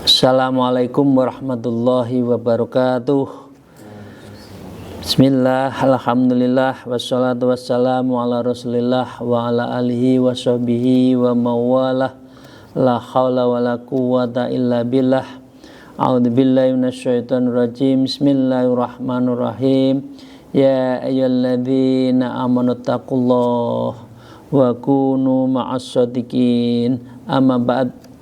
Assalamualaikum warahmatullahi wabarakatuh. Bismillah, alhamdulillah, wassalatu wassalamu ala rasulillah wa ala alihi wa sahbihi wa mawalah. La hawla wa la quwwata illa billah. A'udzu billahi minasyaitonir rajim. Bismillahirrahmanirrahim. Ya ayyuhalladzina amanu taqullaha wa kunu ma'as shadiqin. Amma ba'd.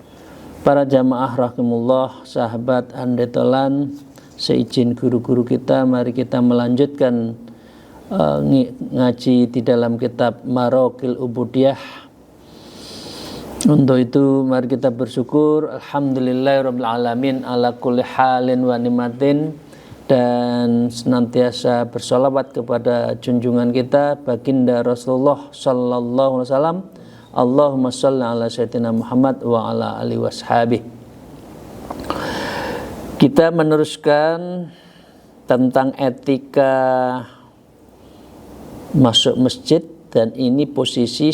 Para jamaah rahimullah, sahabat andetolan, seizin guru-guru kita, mari kita melanjutkan ngaji di dalam kitab Maraqil Ubudiyah. Untuk itu mari kita bersyukur, alhamdulillahirabbil alamin ala kulli halin wa nimatin, dan senantiasa bersolawat kepada junjungan kita baginda Rasulullah sallallahu alaihi wasallam. Allahumma shalli ala sayyidina Muhammad wa ala alihi washabihi. Kita meneruskan tentang etika masuk masjid, dan ini posisi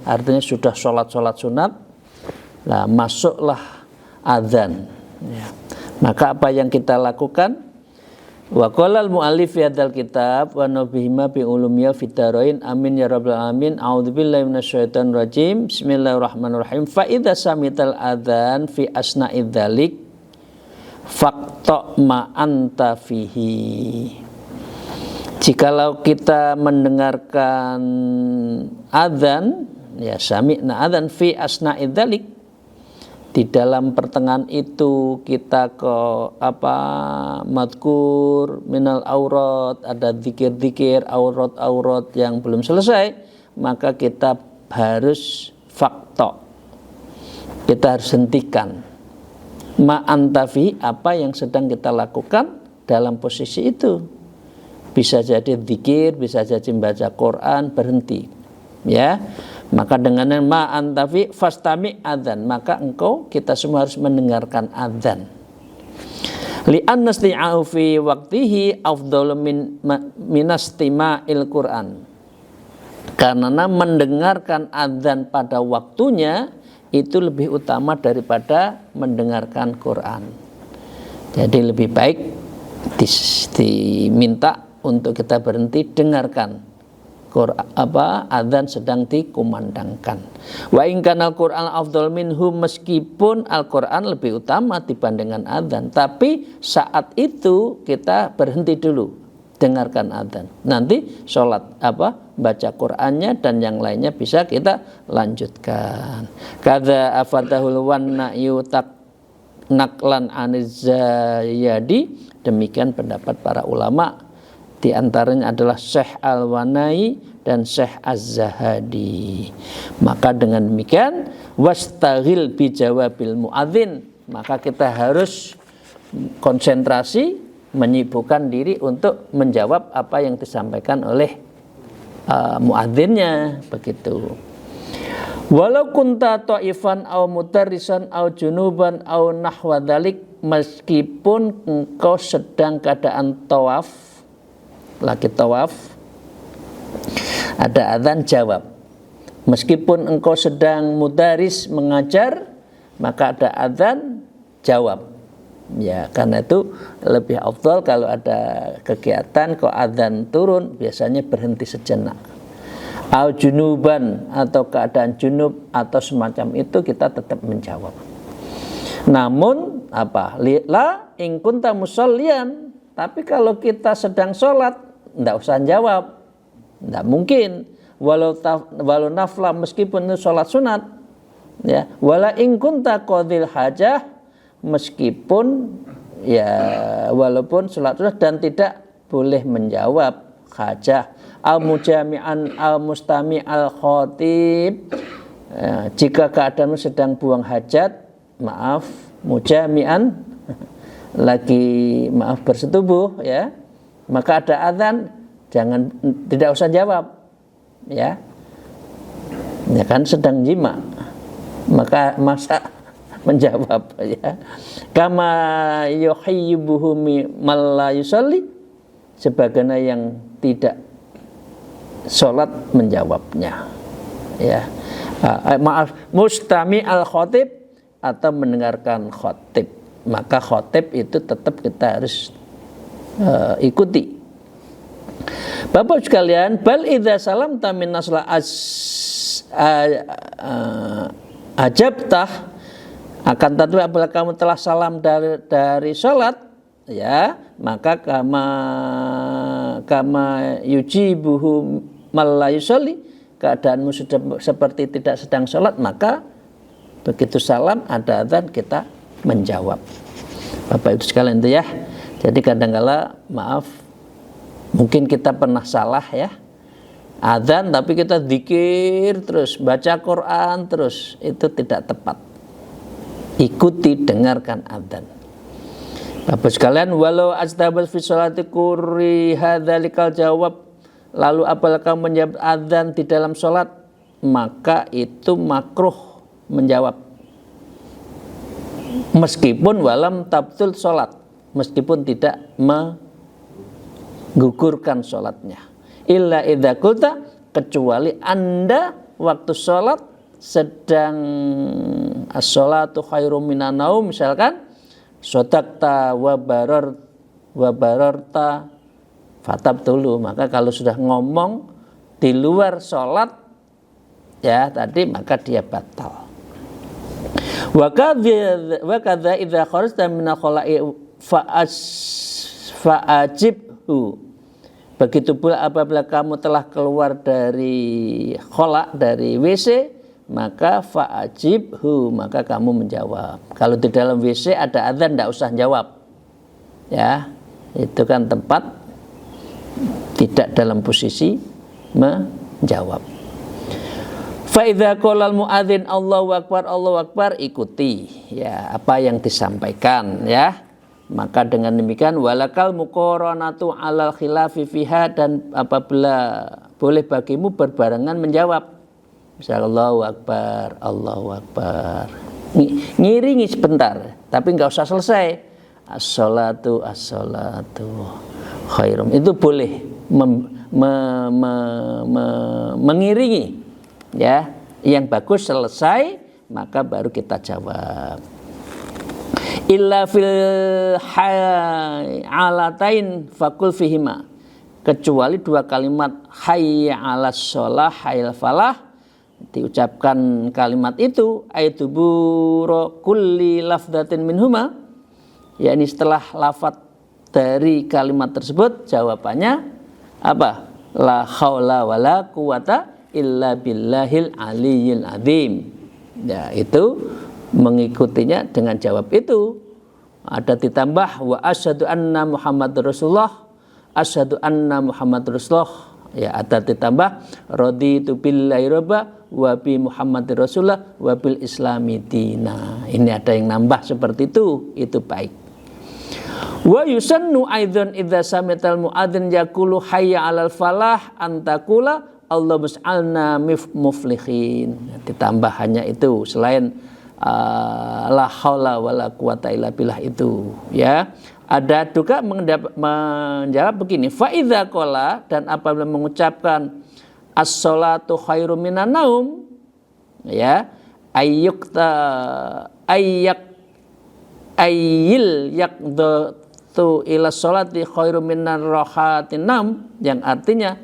artinya sudah sholat sunat. Nah, masuklah adzan ya. Maka apa yang kita lakukan? Wa qala al-mu'allif fi hadzal kitab wa nabihima bi ulumiyya fid-darain amin ya rabbal alamin. A'udzubillahi minasyaitonir rajim. Bismillahirrahmanirrahim. Fa idza samital adzan fi asna'i dzalik faqta ma anta fihi. Jikalau kita mendengarkan adzan, ya sami'na adzan fi asna'i dzalik, di dalam pertengahan itu kita ke madkur minal aurat, ada zikir-zikir aurat-aurat yang belum selesai, maka kita harus fakta, kita harus hentikan ma'antafi, apa yang sedang kita lakukan dalam posisi itu. Bisa jadi zikir, bisa jadi membaca Quran, berhenti ya. Maka dengan ma'antafi fastami adzan, maka kita semua harus mendengarkan adzan. Li'anna isti'a'u fi waqtihi afdalu minastima'il Qur'an. Karena mendengarkan adzan pada waktunya itu lebih utama daripada mendengarkan Quran. Jadi lebih baik diminta untuk kita berhenti dengarkan adzan sedang dikumandangkan. Wa in kana al-Qur'an afdal minhu, meskipun Al-Qur'an lebih utama dibandingkan adzan, tapi saat itu kita berhenti dulu dengarkan adzan. Nanti sholat baca Qur'annya dan yang lainnya bisa kita lanjutkan. Kadza afatahul wanna yutak naklan anizayadi, demikian pendapat para ulama. Di antaranya adalah Syekh Al-Wanai dan Syekh Az-Zahadi. Maka dengan demikian wastaghil bi jawabil muadzin, maka kita harus konsentrasi, menyibukkan diri untuk menjawab apa yang disampaikan oleh muadzinnya, begitu. Walau kunta ta'ifan au mutarrisan au junuban au nahwa dzalik, meskipun engkau sedang keadaan tawaf, lagi tawaf, ada adzan, jawab. Meskipun engkau sedang mudaris, mengajar, maka ada adzan, jawab. Ya, karena itu lebih afdal kalau ada kegiatan kok adzan turun, biasanya berhenti sejenak. Au junuban, atau keadaan junub atau semacam itu, kita tetap menjawab. Namun la in kunta musallian, tapi kalau kita sedang sholat, tidak usah jawab, tidak mungkin. Walau nafla, meskipun itu sholat sunat, ya. Wala in kunta qadhil hajah, meskipun walaupun sholat sunat dan tidak boleh menjawab hajah. Al mujami'an al mustami al khatib, jika keadaanmu sedang buang hajat, mujami'an lagi bersetubuh ya, maka ada azan, tidak usah jawab ya. Ya kan sedang jima, maka masa menjawab ya. Kama yuhibbuhu man la yusalli, sebagaimana yang tidak sholat menjawabnya ya. Mustami al khotib, atau mendengarkan khotib, maka khotib itu tetap kita harus ikuti. Bapak sekalian, bal idza salamta min nasla ajabtah, akan tetapi apabila kamu telah salam dari salat ya, maka kama yujibuhu mal la yusalli, keadaanmu sudah seperti tidak sedang salat, maka begitu salam ada adzan kita menjawab. Bapak Ibu sekalian itu ya. Jadi kadang-kala mungkin kita pernah salah ya, adzan tapi kita dzikir terus, baca Quran terus, itu tidak tepat. Ikuti, dengarkan adzan. Bapak sekalian, walau astabas fi sholati kuri hadzalikal jawab, lalu apabila kamu menjawab adzan di dalam sholat, maka itu makruh menjawab, meskipun walam tabtul sholat, meskipun tidak menggugurkan sholatnya. Illa idza qulta, kecuali Anda waktu sholat sedang as-sholatu khairum minan naum, misalkan sodakta wa bararta fatabtulu, maka kalau sudah ngomong di luar sholat ya tadi, maka dia batal. Wa kadza idza kharajta min khala'i fa'ajibhu, begitu pula apabila kamu telah keluar dari khala, dari WC, maka fa'ajibhu, maka kamu menjawab. Kalau di dalam WC ada adzan, tidak usah jawab ya, itu kan tempat tidak dalam posisi menjawab. Fa'idha qolal mu'adzin Allahu Akbar, Allahu Akbar, ikuti ya apa yang disampaikan ya. Maka dengan demikian walakal muqaranatu alal khilafi fiha, dan apabila boleh bagimu berbarengan menjawab. Misalnya Allahu Akbar, Allahu Akbar, ngiringi sebentar, tapi nggak usah selesai. As-sholatu khairum, itu boleh mengiringi ya. Yang bagus selesai, maka baru kita jawab. Illa fil alatain fakul fihima, kecuali dua kalimat hayya 'alas shalah, hayyal falah, diucapkan kalimat itu aituburo kulli lafdzatin minhuma, yakni setelah lafaz dari kalimat tersebut jawabannya apa? La haula wala quwata illa billahil aliyyil azim. Ya, itu mengikutinya dengan jawab itu. Ada ditambah wa asyhadu anna Muhammadar Rasulullah, asyhadu anna Muhammadar Rasulullah. Ya, ada ditambah raditu billahi robba wa bi Muhammadir Rasulullah wa bil islami dina. Ini ada yang nambah seperti itu baik. Wa yusannu aidzan idza sami'tal muadzin yaqulu hayya 'alal falah antakula Allah mus'alna muflihin. Ditambah hanya itu, selain la haula wala quwata illa billah itu ya. Ada juga menjawab begini, fa idza qala, dan apabila mengucapkan as-sholatu khairum minan naum ya, ayyil yaqdatu ila sholati khairum minar rahatin nam, yang artinya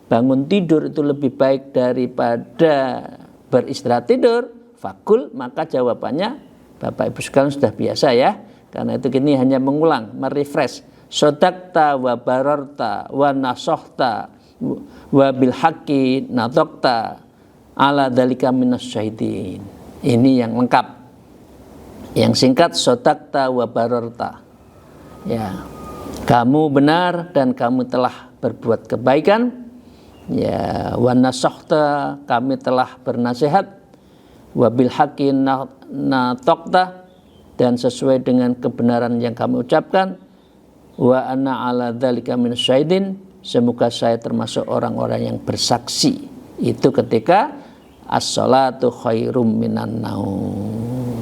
bangun tidur itu lebih baik daripada beristirahat tidur. Fakul, maka jawabannya Bapak Ibu sekalian sudah biasa ya, karena itu kini hanya mengulang, merefresh. Sodakta wa bararta wa nasohta wa bil haqqi nadokta ala dalika minas syahidin. Ini yang lengkap. Yang singkat sodakta wa bararta. Ya, kamu benar dan kamu telah berbuat kebaikan. Ya, wa nasohta, kami telah bernasihat. Wa bil haqqi nadokta, dan sesuai dengan kebenaran yang kami ucapkan. Wa ana ala dzalika minasyahidin, semoga saya termasuk orang-orang yang bersaksi. Itu ketika as-salatu khairum minan naum.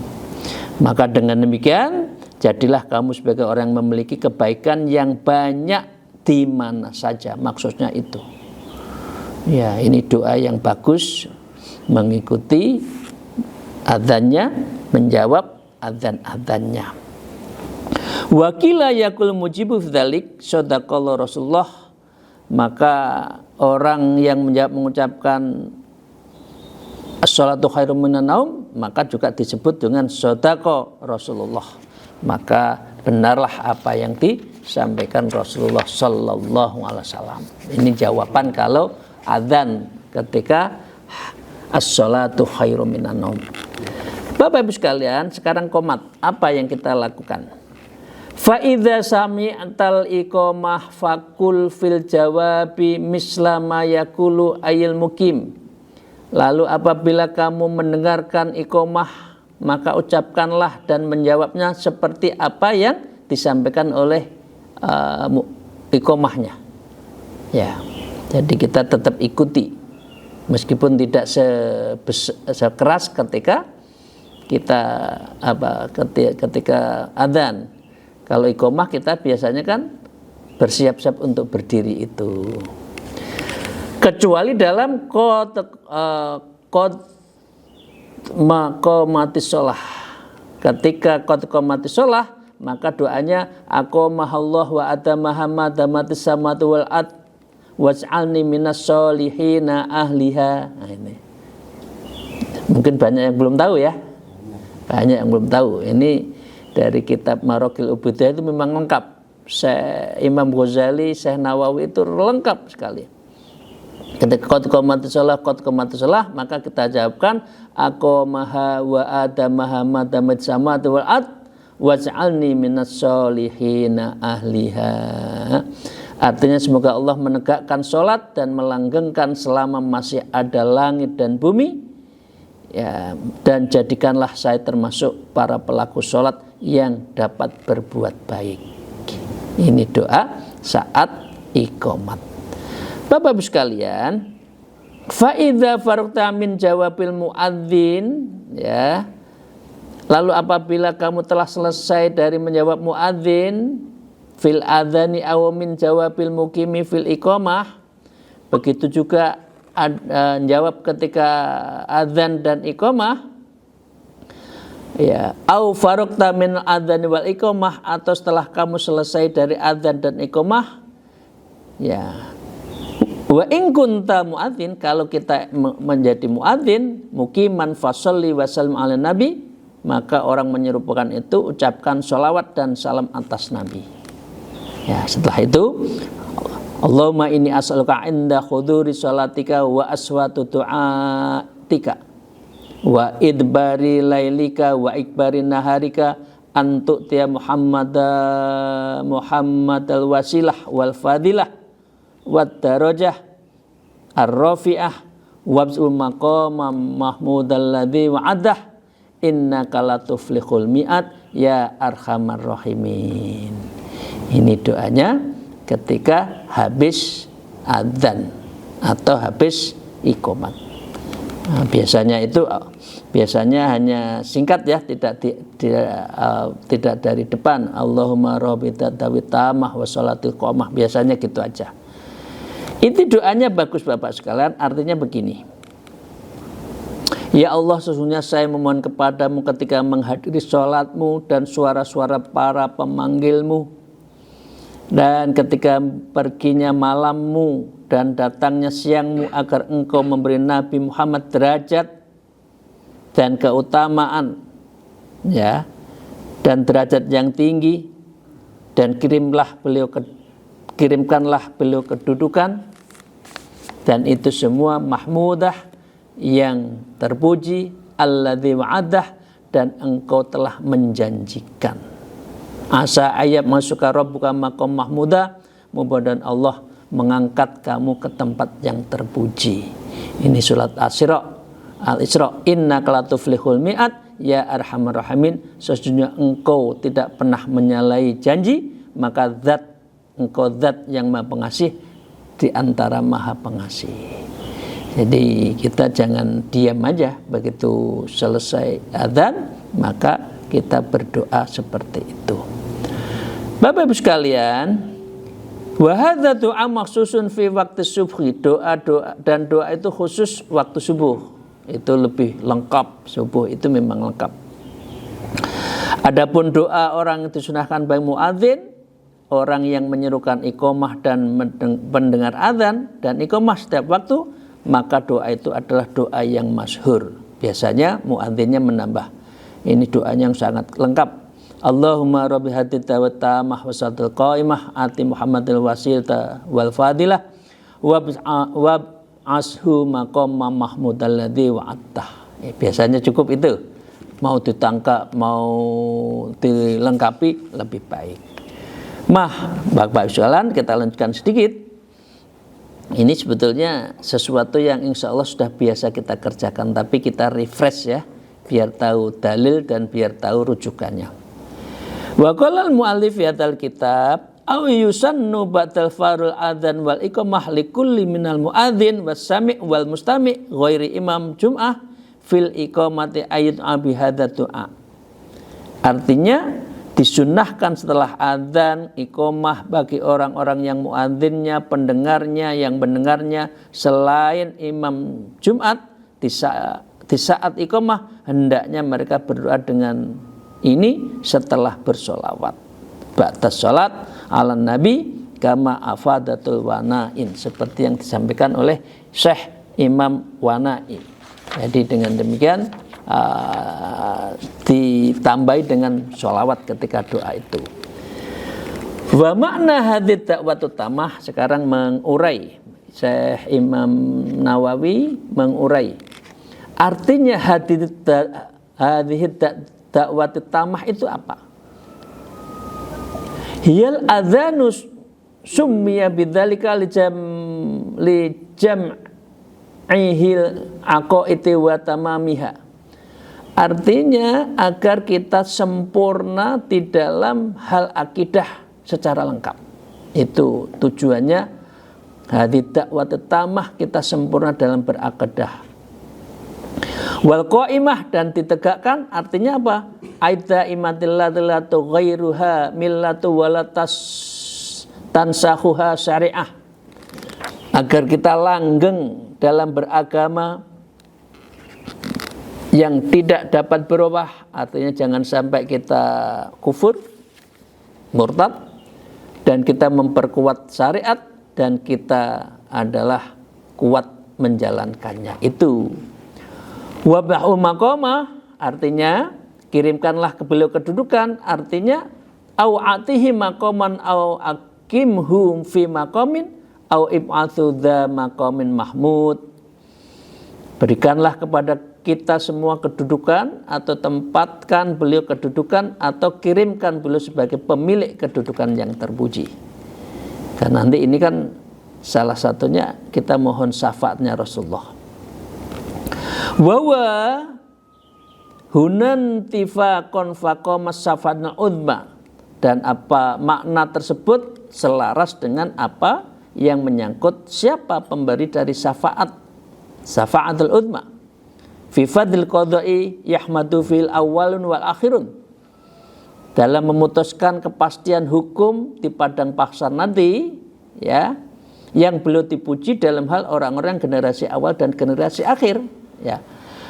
Maka dengan demikian jadilah kamu sebagai orang yang memiliki kebaikan yang banyak di mana saja. Maksudnya itu. Ya, ini doa yang bagus, mengikuti adzannya, menjawab adzan-adzannya. Wakila yakul mujibu dzalik sadaqallahu Rasulullah, maka orang yang mengucapkan as-salatu khairum minan naum maka juga disebut dengan sadaqa Rasulullah. Maka benarlah apa yang disampaikan Rasulullah sallallahu alaihi wasallam. Ini jawaban kalau adzan ketika as-salatu khairum minan naum. Bapak Ibu sekalian, sekarang qomat, apa yang kita lakukan? Fa idza sami'tal iqamah fakul fil jawabi misla ma yaqulu ayil mukim. Lalu apabila kamu mendengarkan iqamah, maka ucapkanlah dan menjawabnya seperti apa yang disampaikan oleh iqamahnya. Ya. Jadi kita tetap ikuti meskipun tidak sekeras ketika kita ketika adzan. Kalau iqamah kita biasanya kan bersiap-siap untuk berdiri itu. Kecuali dalam maqamatis shalah. Ketika maqamatis shalah, maka doanya aqamahallah wa adamaha madamatis samawati wal ard waj'alni minas solihina ahliha. Nah, ini mungkin banyak yang belum tahu ya. Banyak yang belum tahu. Ini dari kitab Maraqil Ubudiyah itu memang lengkap. Imam Ghazali, Syekh Nawawi itu lengkap sekali. Ketika qad qamatis shalah, maka kita jawabkan aqamaha wa adamaha madamat samawati wal ard waj'alni minas solihina ahliha. Artinya semoga Allah menegakkan sholat dan melanggengkan selama masih ada langit dan bumi. Ya, dan jadikanlah saya termasuk para pelaku sholat yang dapat berbuat baik. Ini doa saat iqamat. Bapak Ibu sekalian, fa idza faragta min jawabil muadzin, ya. Lalu apabila kamu telah selesai dari menjawab muadzin fil adzani aw min jawabil muqimi fil iqamah, begitu juga jawab ketika adzan dan iqamah, ya, au faraqta min adzan wal iqamah, atau setelah kamu selesai dari adzan dan iqamah, ya, wa in kunta muadzin, kalau kita menjadi muadzin muqiman fasalli wa sallim ala nabi, maka orang menyerupakan itu ucapkan sholawat dan salam atas nabi. Ya, setelah itu Allahumma inni as'aluka inda khuduri sholatika wa aswatu du'atika wa idbari lailika wa ikbari naharika antu'tiya Muhammad al wasilah wal fadilah wad darajah ar-rafi'ah wabzul maqama mahmudal ladzi wa'adah innaka latuflihul mi'at ya arhamar rahimin. Ini doanya ketika habis adzan atau habis iqamat. Nah, biasanya hanya singkat ya, tidak dari depan. Allahumma rabbita dawit tamah wa sholatil qamah, biasanya gitu aja. Itu doanya bagus Bapak sekalian, artinya begini. Ya Allah, sesungguhnya saya memohon kepadamu ketika menghadiri sholatmu dan suara-suara para pemanggilmu, dan ketika perginya malammu dan datangnya siangmu, agar engkau memberi Nabi Muhammad derajat dan keutamaan, ya, dan derajat yang tinggi, dan kirimkanlah beliau kedudukan, dan itu semua mahmudah, yang terpuji, alladzi wa'adah, dan engkau telah menjanjikan. Asa ayat masuka rabbuka maqam mahmuda, mudah-mudahan Allah mengangkat kamu ke tempat yang terpuji. Ini surat Al-Isra, innaka latuflihul mi'at ya arhamar rahimin, sesungguhnya engkau tidak pernah menyalahi janji, maka engkau zat yang maha pengasih di antara maha pengasih. Jadi kita jangan diam aja, begitu selesai adzan maka kita berdoa seperti itu. Bapak Ibu sekalian, wa hadza doa maksusun fi waktu subuh, doa dan doa itu khusus waktu subuh. Itu lebih lengkap, subuh itu memang lengkap. Adapun doa orang yang disunahkan bagi muadzin, orang yang menyerukan iqamah dan pendengar azan dan iqamah setiap waktu, maka doa itu adalah doa yang masyhur. Biasanya muadzinnya menambah. Ini doanya yang sangat lengkap. Allahumma rabbi hadid da'wat tamah wa salatul qaimah ati Muhammadil wasilata wal fadilah wa ashu maqama mahmud alladzi wa'attah. Biasanya cukup itu. Mau ditangkap, mau dilengkapi lebih baik. Bapak sekalian, kita lanjutkan sedikit. Ini sebetulnya sesuatu yang insya Allah sudah biasa kita kerjakan, tapi kita refresh ya, biar tahu dalil dan biar tahu rujukannya. Wa qala al-mu'allif fi hadzal kitab aw yusannu ba'dal farul adzan wal iqamah likulli minal muadzin was sami' wal mustami' ghairi imam jum'ah fil iqamati ayat abi hadza du'a. Artinya disunnahkan setelah adzan iqamah bagi orang-orang yang muadzinnya, pendengarnya yang mendengarnya selain imam Jumat di saat iqamah hendaknya mereka berdoa dengan ini setelah bersolawat. Ba'da sholat ala nabi kama afadatul wanain, seperti yang disampaikan oleh Syekh Imam Wana'i. Jadi dengan demikian ditambahi dengan sholawat ketika doa itu. Wa makna hadits da'watut tamah, sekarang mengurai Syekh Imam Nawawi mengurai artinya hadits da'watut tamah itu apa. Hiyal adzanus summiya bidzalika li jam'ihil aqaiti wa tamamiha. Artinya agar kita sempurna di dalam hal akidah secara lengkap. Itu tujuannya hadits da'watut tamah, kita sempurna dalam berakidah. Wal qaimah, dan ditegakkan artinya apa? Aidza imatilladatu ghairuha millatu walatas tansahuha syariah. Agar kita langgeng dalam beragama yang tidak dapat berubah, artinya jangan sampai kita kufur, murtad, dan kita memperkuat syariat dan kita adalah kuat menjalankannya. Itu wabahu maqama, artinya kirimkanlah ke beliau kedudukan, artinya au atihi maqaman au akimhum fi maqamin au ib'atsu dza maqamin mahmud. Berikanlah kepada kita semua kedudukan, atau tempatkan beliau kedudukan, atau kirimkan beliau sebagai pemilik kedudukan yang terpuji. Karena nanti ini kan salah satunya kita mohon syafaatnya Rasulullah. Wawa hunan tifaqon faqamas syafaatna udma, dan apa makna tersebut selaras dengan apa yang menyangkut siapa pemberi dari syafaatul udma. Fi fadil qadai yahmadu fil awwalun wal akhirun, dalam memutuskan kepastian hukum di padang mahsyar nanti, ya, yang beliau dipuji dalam hal orang-orang generasi awal dan generasi akhir, ya.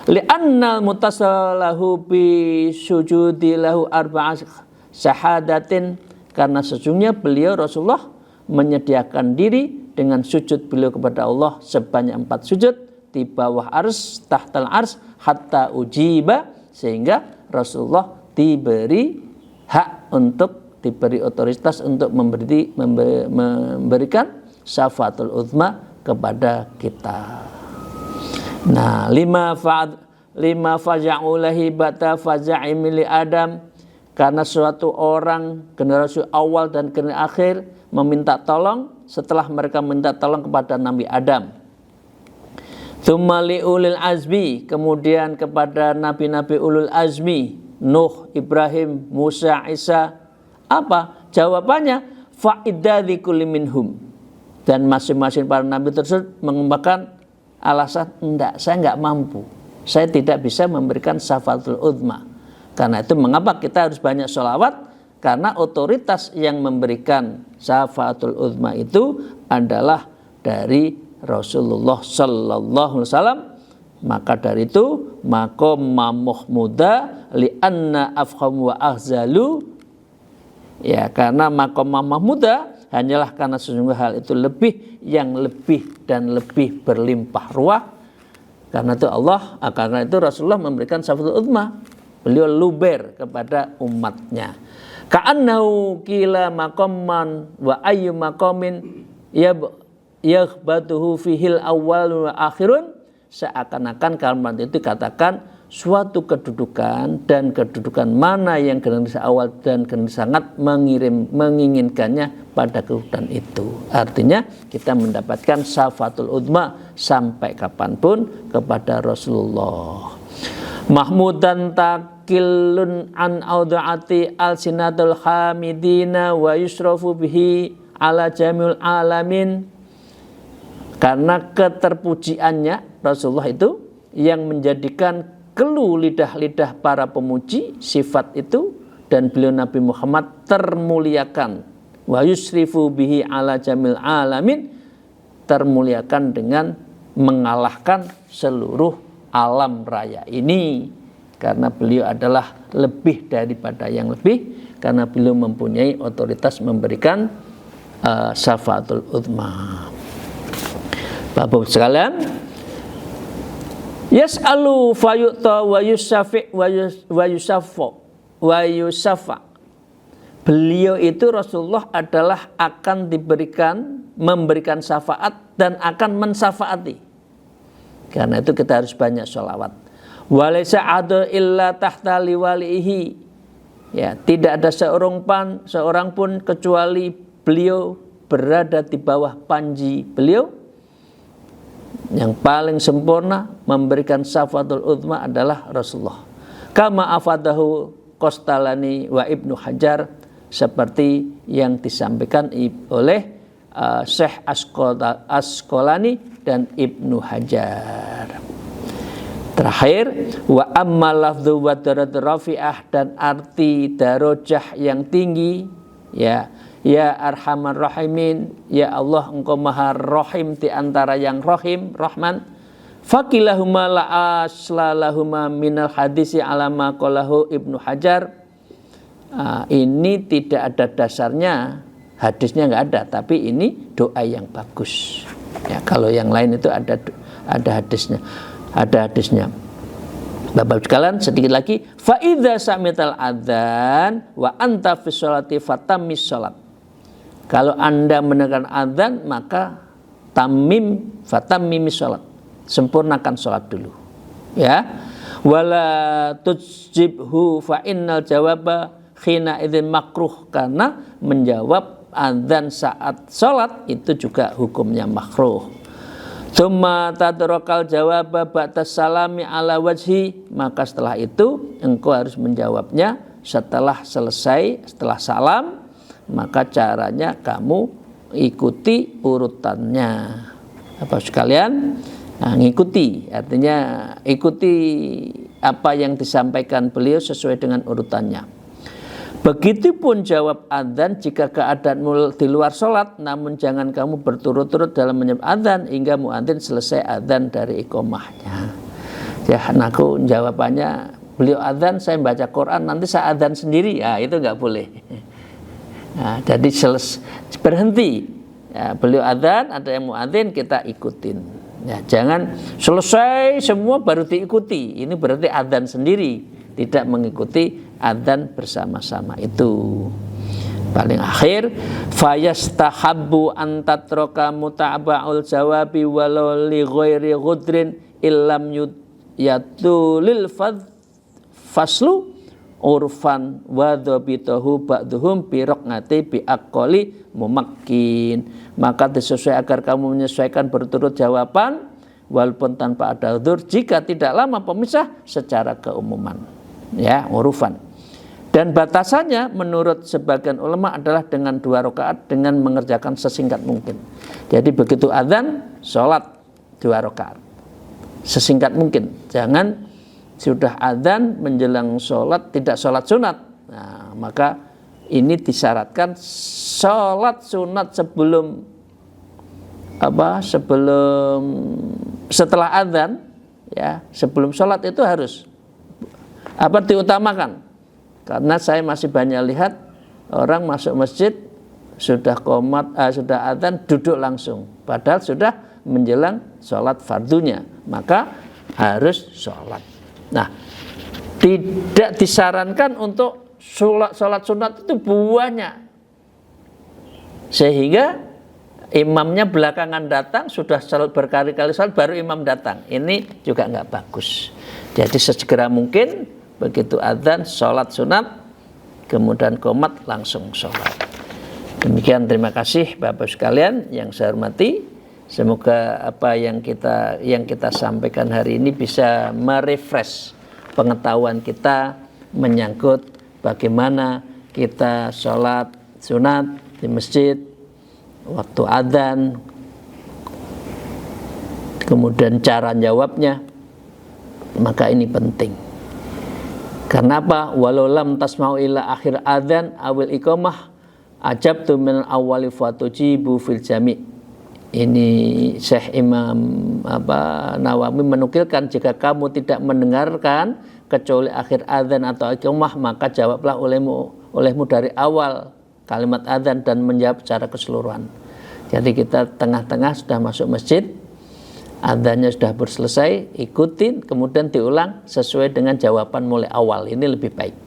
Li'annal mutasalahu bi sujudi lahu arba'a syahadatin, karena sesungguhnya beliau Rasulullah menyediakan diri dengan sujud beliau kepada Allah sebanyak 4 sujud di bawah ars, tahtal ars, hatta ujiba, sehingga Rasulullah diberi hak untuk diberi otoritas untuk memberikan syafaatul uzma kepada kita. Nah, lima faja'u lahi bata faja'im li Adam, karena suatu orang generasi awal dan generasi akhir meminta tolong setelah mereka minta tolong kepada Nabi Adam. Tsumma li ulil azmi, kemudian kepada nabi-nabi ulul azmi, Nuh, Ibrahim, Musa, Isa. Apa jawabannya? Fa'idadzi kulli minhum. Dan masing-masing para nabi tersebut mengembangkan alasan, enggak, saya enggak mampu. Saya tidak bisa memberikan syafaatul uzma. Karena itu mengapa kita harus banyak sholawat? Karena otoritas yang memberikan syafaatul uzma itu adalah dari Rasulullah sallallahu alaihi wasallam. Maka dari itu maqam mahmuda li anna afkham wa ahzalu, ya, karena maqam mahmuda hanyalah karena sesungguhnya hal itu lebih dan lebih berlimpah ruah. Karena itu karena itu Rasulullah memberikan syafaatul uzma. Beliau luber kepada umatnya. Ka'annahu qila maqamman wa ayyu maqamin yaghbatuhu fihil awwal wa akhirun, seakan-akan kalimat itu dikatakan suatu kedudukan, dan kedudukan mana yang generasi awal dan generasi sangat menginginkannya pada kedudukan itu. Artinya kita mendapatkan syafaatul uzma sampai kapanpun kepada Rasulullah. Mahmudan takilun an audaati al-sinatul hamidina wa yusrafu bihi ala jamil alamin. Karena keterpujiannya Rasulullah itu yang menjadikan keluh lidah-lidah para pemuji sifat itu, dan beliau Nabi Muhammad termuliakan. Wa yusrifu bihi ala jamil alamin, termuliakan dengan mengalahkan seluruh alam raya ini, karena beliau adalah lebih daripada yang lebih, karena beliau mempunyai otoritas memberikan syafaatul uzma. Bapak sekalian, yas'alu fayu'ta wa yusafi wa yusafa. Beliau itu Rasulullah adalah akan memberikan syafaat dan akan mensafaati. Karena itu kita harus banyak sholawat. Walaysa adu illa tahta liwalihi. Ya, tidak ada seorang pun kecuali beliau berada di bawah panji beliau. Yang paling sempurna memberikan syafaatul uzma adalah Rasulullah. Kama afadahu Qastalani wa Ibnu Hajar, seperti yang disampaikan oleh Syekh Asqalani dan Ibnu Hajar. Terakhir, wa amma lafdhu wa darajat rafi'ah, dan arti darajah yang tinggi, ya arhamar rahimin, ya Allah engkau maha rahim di antara yang rahim, rahman. Fakilahuma la aslalahuma minal hadisi alama qalahu Ibnu Hajar. Ini tidak ada dasarnya, hadisnya enggak ada, tapi ini doa yang bagus. Ya, kalau yang lain itu ada hadisnya. Bapak sekalian, sedikit lagi, fa idza sami'tal adzan wa anta fi sholati fatammis sholat. Kalau Anda mendengarkan adzan, maka fatammis sholat, sempurnakan sholat dulu. Ya, wala tujibhu fa innal jawaba khina idzin makruh, karena menjawab adzan saat sholat itu juga hukumnya makruh. Tsumma tadrakal jawaba ba'da salami ala wajhi, maka setelah itu engkau harus menjawabnya setelah salam. Maka caranya kamu ikuti urutannya. Bapak sekalian, ngikuti, artinya ikuti apa yang disampaikan beliau sesuai dengan urutannya. Begitupun jawab adzan jika keadaanmu di luar sholat, namun jangan kamu berturut-turut dalam menjawab adzan hingga muadzin selesai adzan dari iqomahnya. Ya, aku jawabannya, beliau adzan, saya baca Quran, nanti saya adzan sendiri, ya itu nggak boleh. Nah, jadi berhenti. Ya, beliau adzan, ada yang muadzin, kita ikutin. Ya, jangan selesai semua baru diikuti. Ini berarti adzan sendiri, tidak mengikuti adzan bersama-sama itu. Paling akhir, fayastahabbu an tatraka mutaba'ul jawabi walau li ghairi ghudrin illam yatulil faslu urfan wa dhabitahu ba'dhum bi raqnati bi aqali mumakkin. Maka disesuaikan agar kamu menyesuaikan berturut jawaban walaupun tanpa ada udzur jika tidak lama pemisah secara keumuman, ya, urufan. Dan batasannya menurut sebagian ulama adalah dengan 2 rakaat dengan mengerjakan sesingkat mungkin. Jadi begitu azan, sholat 2 rakaat sesingkat mungkin. Jangan sudah azan menjelang sholat tidak sholat sunat. Nah, maka ini disyaratkan sholat sunat setelah azan, ya, sebelum sholat itu harus diutamakan. Karena saya masih banyak lihat orang masuk masjid sudah sudah adzan duduk langsung, padahal sudah menjelang sholat fardunya, maka harus sholat. Nah, tidak disarankan untuk sholat sunat itu banyak, sehingga imamnya belakangan datang sudah berkali-kali sholat baru imam datang. Ini juga nggak bagus. Jadi sesegera mungkin begitu adzan sholat sunat, kemudian qomat langsung sholat. Demikian, terima kasih Bapak sekalian yang saya hormati. Semoga apa yang kita sampaikan hari ini bisa merefresh pengetahuan kita menyangkut bagaimana kita sholat sunat di masjid, waktu adzan, kemudian cara jawabnya. Maka ini penting. Karena apa? Walau lam tasma'u ila akhir adzan awil iqamah ajabtu min awwali fatujibu fil jami'. Ini Syekh Imam Nawawi menukilkan, jika kamu tidak mendengarkan kecuali akhir adzan atau iqamah, maka jawablah olehmu dari awal kalimat adzan dan menjawab secara keseluruhan. Jadi kita tengah-tengah sudah masuk masjid, adzannya sudah selesai, ikutin, kemudian diulang sesuai dengan jawaban mulai awal. Ini lebih baik.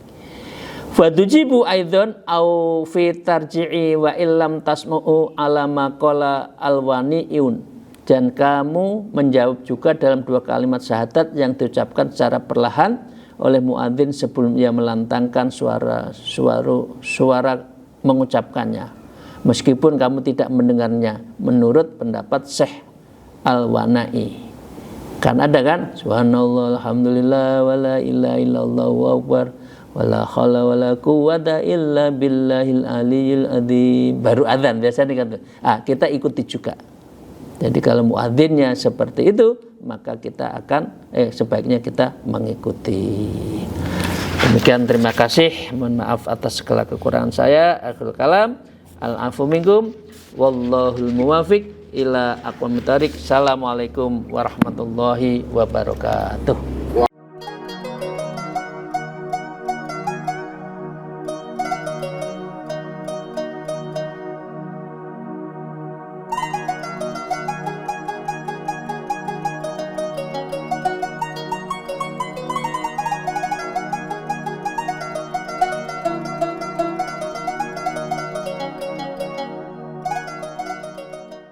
Fadujibu aidzon au fi tarji'i wa illam tasmu'u ala ma qala alwani'un. Dan kamu menjawab juga dalam 2 kalimat syahadat yang diucapkan secara perlahan oleh muadzin sebelum ia melantangkan suara mengucapkannya, meskipun kamu tidak mendengarnya, menurut pendapat Syekh Al-Wanai. Kan ada kan, subhanallah alhamdulillah wala ilaha illallah wa akbar wala haula wala quwwata illa billahil aliyil adzim, baru adzan biasanya kan. Kita ikuti juga. Jadi kalau muadzinnya seperti itu, maka kita akan sebaiknya kita mengikuti. Demikian, terima kasih. Mohon maaf atas segala kekurangan saya. Akhirul kalam, al-afu minkum, wallahul muwafiq ila aqwamit thariq. Assalamualaikum warahmatullahi wabarakatuh.